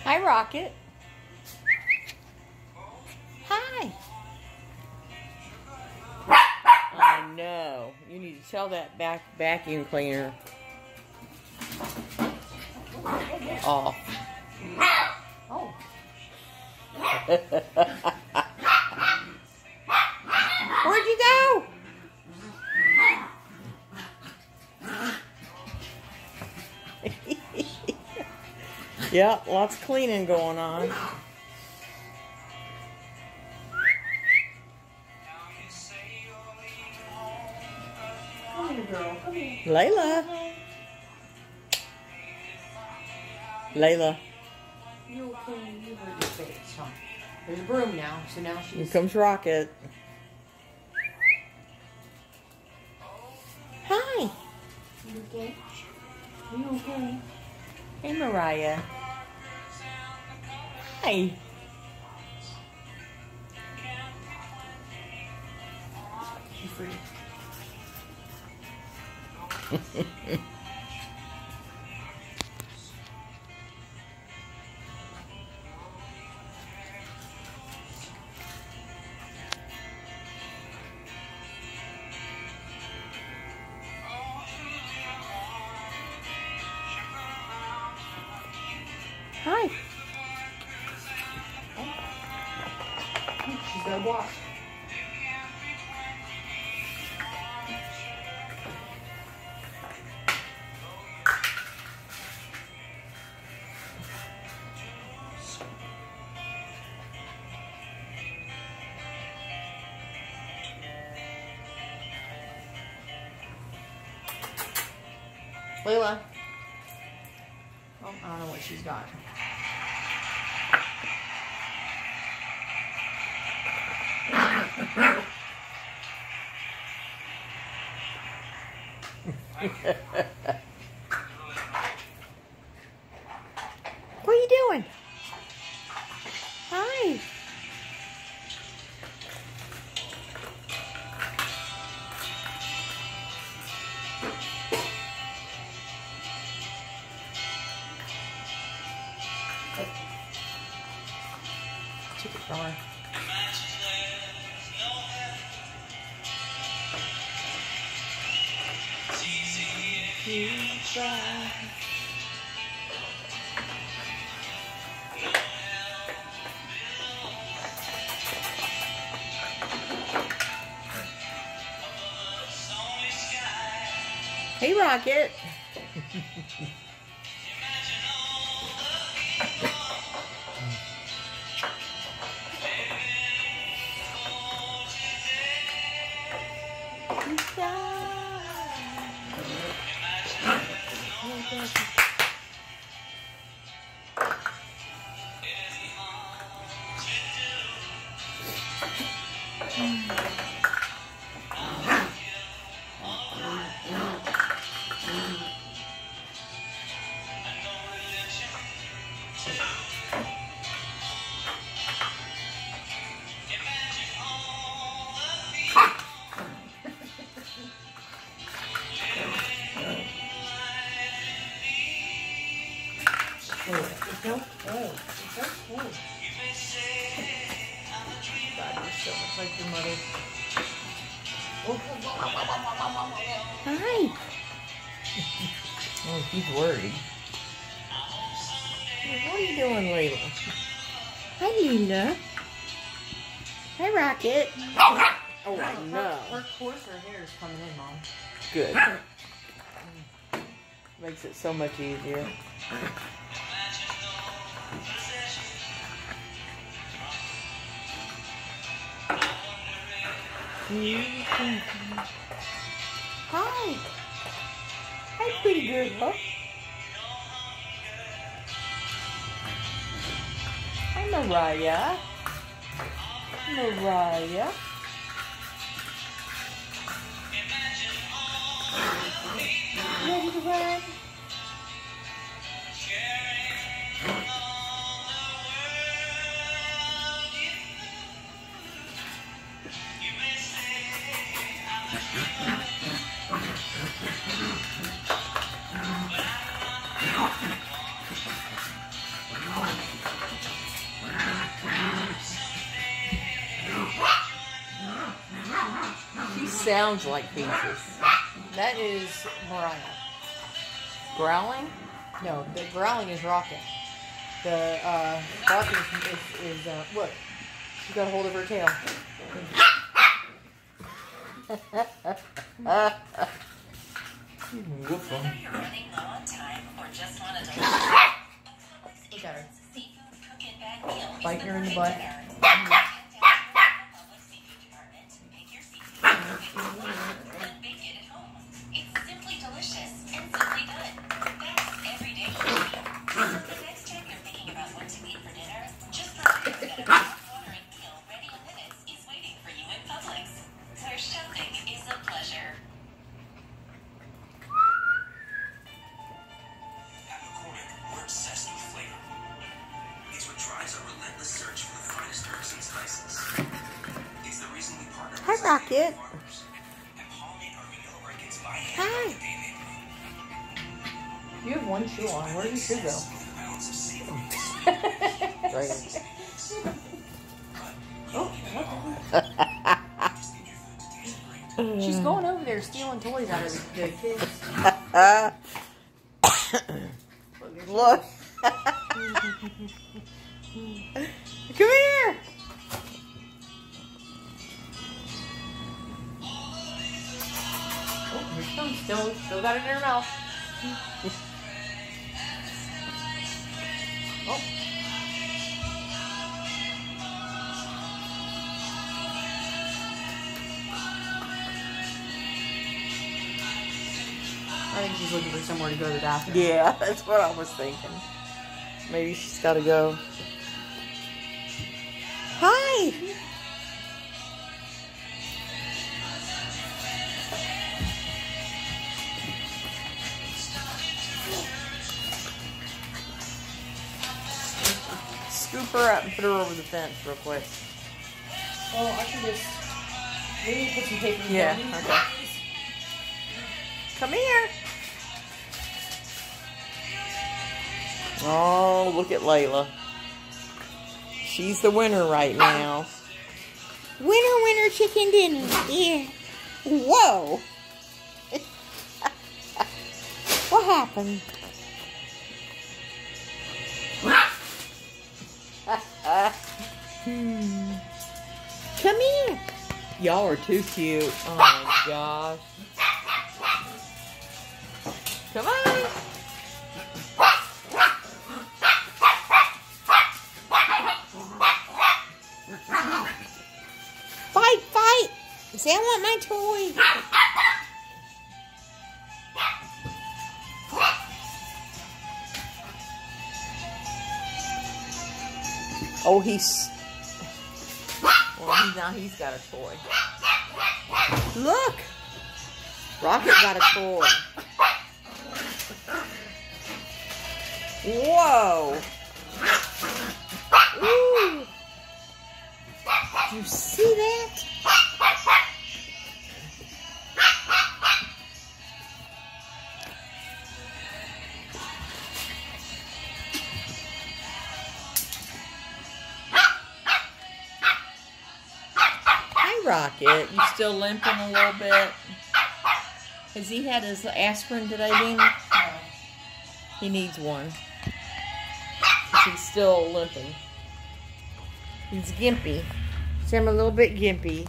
Hi, Rocket. Hi. I know. You need to tell that vacuum cleaner off. Oh. Where'd you go? Yeah, lots of cleaning going on. Come here, girl. Come here. Layla. Layla. You okay? You heard your face, huh? There's a broom now, so now Here she's... comes Rocket. Hi. You okay? You okay? Hey, Mariah. Hi. She's free. Hi. She's gonna walk. Layla. Oh, I don't know what she's got. What are you doing? Hi. Took it from her. Hey, Rocket. It's okay. It's okay. God, you're so much like your mother. Hi. Oh, he's worried. What are you doing, Layla? Hi, Lila. Hi, Rocket. Oh, I know. Of course her hair is coming in, Mom. Good. Makes it so much easier. Hi. Hi, pretty girl. Hi, Mariah. Mariah. Ready to run? She sounds like Peaches. That is Mariah. Growling? No, the growling is Rocket. The barking is look. She's got a hold of her tail. Whether you're running low on time or just want to Look at her. seafood cook-in bag meal is Biting her in the perfect butt. dinner. Head down to the Publix seafood department, pick your seafood, and bake it at home. It's simply delicious and simply done. That's everyday cooking. So the next time you're thinking about what to eat for dinner, just remember that a mouth-watering meal ready in minutes is waiting for you in Publix, where shopping is a pleasure. At McCormick, we're obsessed with flavor. It's what drives our relentless search for the finest herbs and spices. It's the reason we partner Hi, with Rocket. farmers and pollinate our vanilla orchids by hand Hi. every day they grow. You have one shoe on. Where did your shoe go? With a balance of savory Right. Oh, She's going over there stealing toys out of the kids. Look. Come here. Oh, here she comes. Still got it in her mouth. Oh. I think she's looking for somewhere to go to the bathroom. Yeah, that's what I was thinking. Maybe she's got to go. Hi. Scoop her up and put her over the fence real quick. Well, I can just... We need to put some paper in Yeah, there. okay. Come here. Oh, look at Layla. She's the winner right now. Winner, winner, chicken dinner. Yeah. Whoa. What happened? Come here. Y'all are too cute. Oh my gosh. Come on. Fight, fight. Say, I want my toy. Oh, well, now he's got a toy. Look. Rocket got a toy. Whoa. Ooh. Did you see that? Hi, Rocket. You still limping a little bit? Has he had his aspirin today, Dina? He needs one. He's still limping. He's gimpy. See, I'm a little bit gimpy.